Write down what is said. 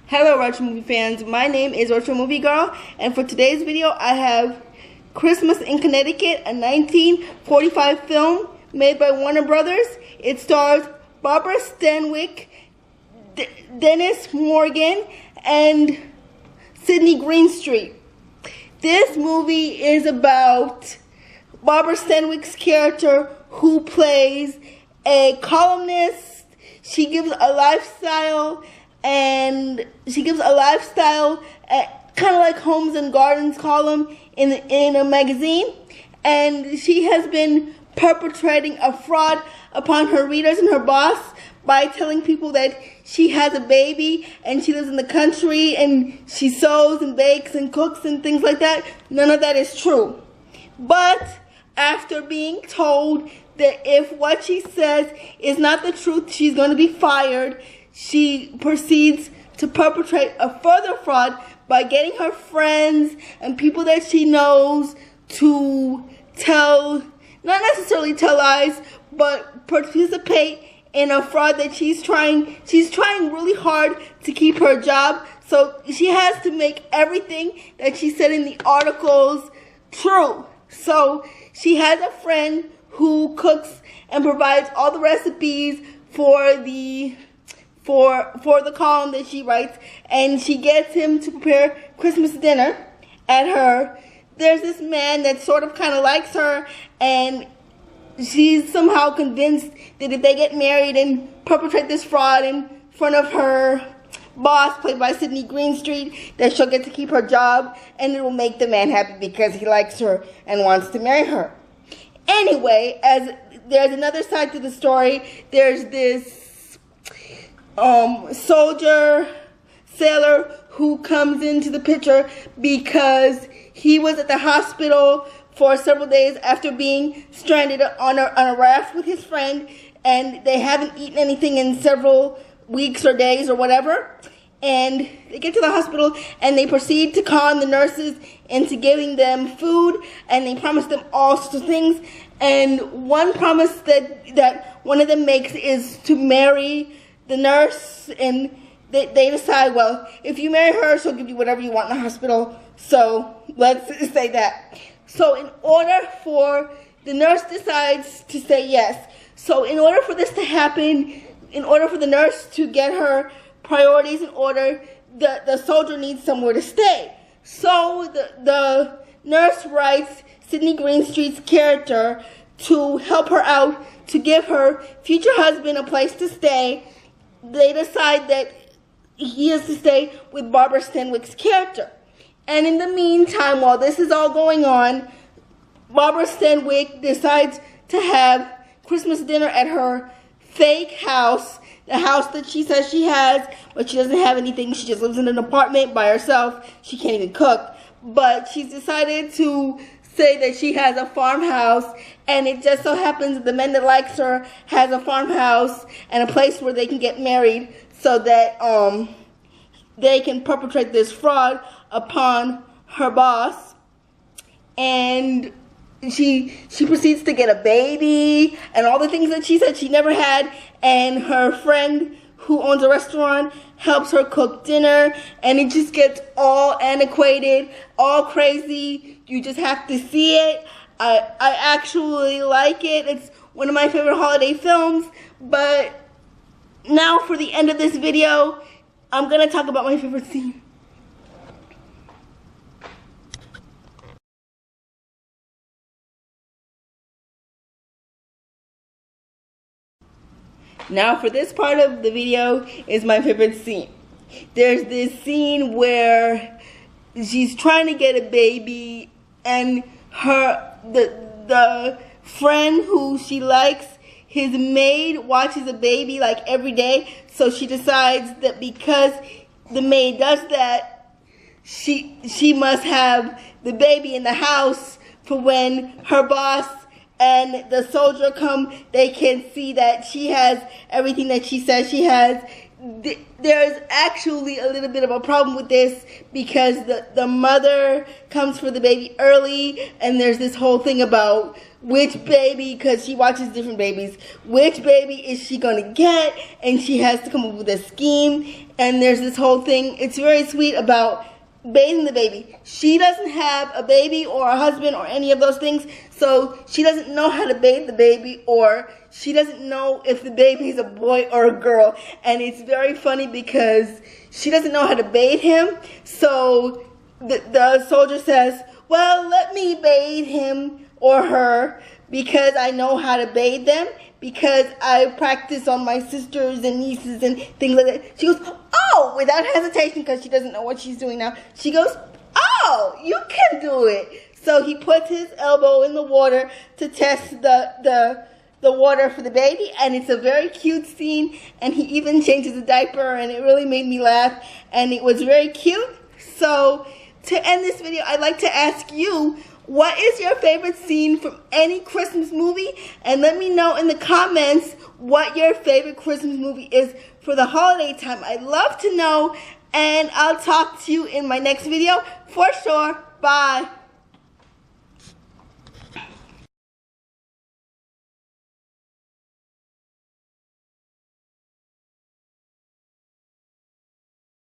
Hello retro movie fans, my name is Retromoviegirl, and for today's video I have Christmas in Connecticut, a 1945 film made by Warner Brothers. It stars Barbara Stanwyck, Dennis Morgan, and Sydeney Greenstreet. This movie is about Barbara Stanwyck's character, who plays a columnist. She gives a lifestyle, kind of like Homes and Gardens column in a magazine, and she has been perpetrating a fraud upon her readers and her boss by telling people that she has a baby and she lives in the country and she sews and bakes and cooks and things like that. None of that is true. But after being told that if what she says is not the truth, she's going to be fired, she proceeds to perpetrate a further fraud by getting her friends and people that she knows to not necessarily tell lies, but participate in a fraud that she's trying really hard to keep her job. So she has to make everything that she said in the articles true. So she has a friend who cooks and provides all the recipes for the column that she writes, and she gets him to prepare Christmas dinner at her. There's this man that sort of kind of likes her, and she's somehow convinced that if they get married and perpetrate this fraud in front of her boss, played by Sydeney Greenstreet, that she'll get to keep her job, and it will make the man happy because he likes her and wants to marry her. Anyway, as there's another side to the story, there's this sailor who comes into the picture because he was at the hospital for several days after being stranded on a raft with his friend, and they haven't eaten anything in several weeks or days or whatever. And they get to the hospital and they proceed to con the nurses into giving them food, and they promise them all sorts of things. And one promise that one of them makes is to marry the nurse, and they decide, well, if you marry her, she'll give you whatever you want in the hospital. So let's say that. So in order for the nurse decides to say yes. So in order for this to happen, in order for the nurse to get her priorities in order, the soldier needs somewhere to stay. So the nurse writes Sydeney Greenstreet's character to help her out, to give her future husband a place to stay. They decide that he is to stay with Barbara Stanwyck's character. And in the meantime, while this is all going on, Barbara Stanwyck decides to have Christmas dinner at her fake house, the house that she says she has, but she doesn't have anything. She just lives in an apartment by herself. She can't even cook. But she's decided to say that she has a farmhouse, and it just so happens that the man that likes her has a farmhouse and a place where they can get married, so that they can perpetrate this fraud upon her boss. And she proceeds to get a baby and all the things that she said she never had, and her friend who owns a restaurant helps her cook dinner, and it just gets all antiquated, all crazy. You just have to see it. I actually like it. It's one of my favorite holiday films. But now for the end of this video, I'm going to talk about my favorite scene. Now for this part of the video is my favorite scene. There's this scene where she's trying to get a baby, and the friend who she likes, his maid watches a baby like every day. So she decides that because the maid does that, she must have the baby in the house for when her boss and the soldier come, they can see that she has everything that she says she has. There's actually a little bit of a problem with this because the mother comes for the baby early, and there's this whole thing about which baby, because she watches different babies, which baby is she going to get, and she has to come up with a scheme, and there's this whole thing. It's very sweet about bathing the baby. She doesn't have a baby or a husband or any of those things, so she doesn't know how to bathe the baby, or she doesn't know if the baby is a boy or a girl. And it's very funny because she doesn't know how to bathe him, so the soldier says, well, let me bathe him or her because I know how to bathe them, because I practice on my sisters and nieces and things like that. She goes, oh, without hesitation, because she doesn't know what she's doing now. She goes, oh, you can do it. So he puts his elbow in the water to test the water for the baby, and it's a very cute scene, and he even changes the diaper, and it really made me laugh, and it was very cute. So to end this video, I'd like to ask you, what is your favorite scene from any Christmas movie? And let me know in the comments what your favorite Christmas movie is for the holiday time. I'd love to know, and I'll talk to you in my next video for sure. Bye.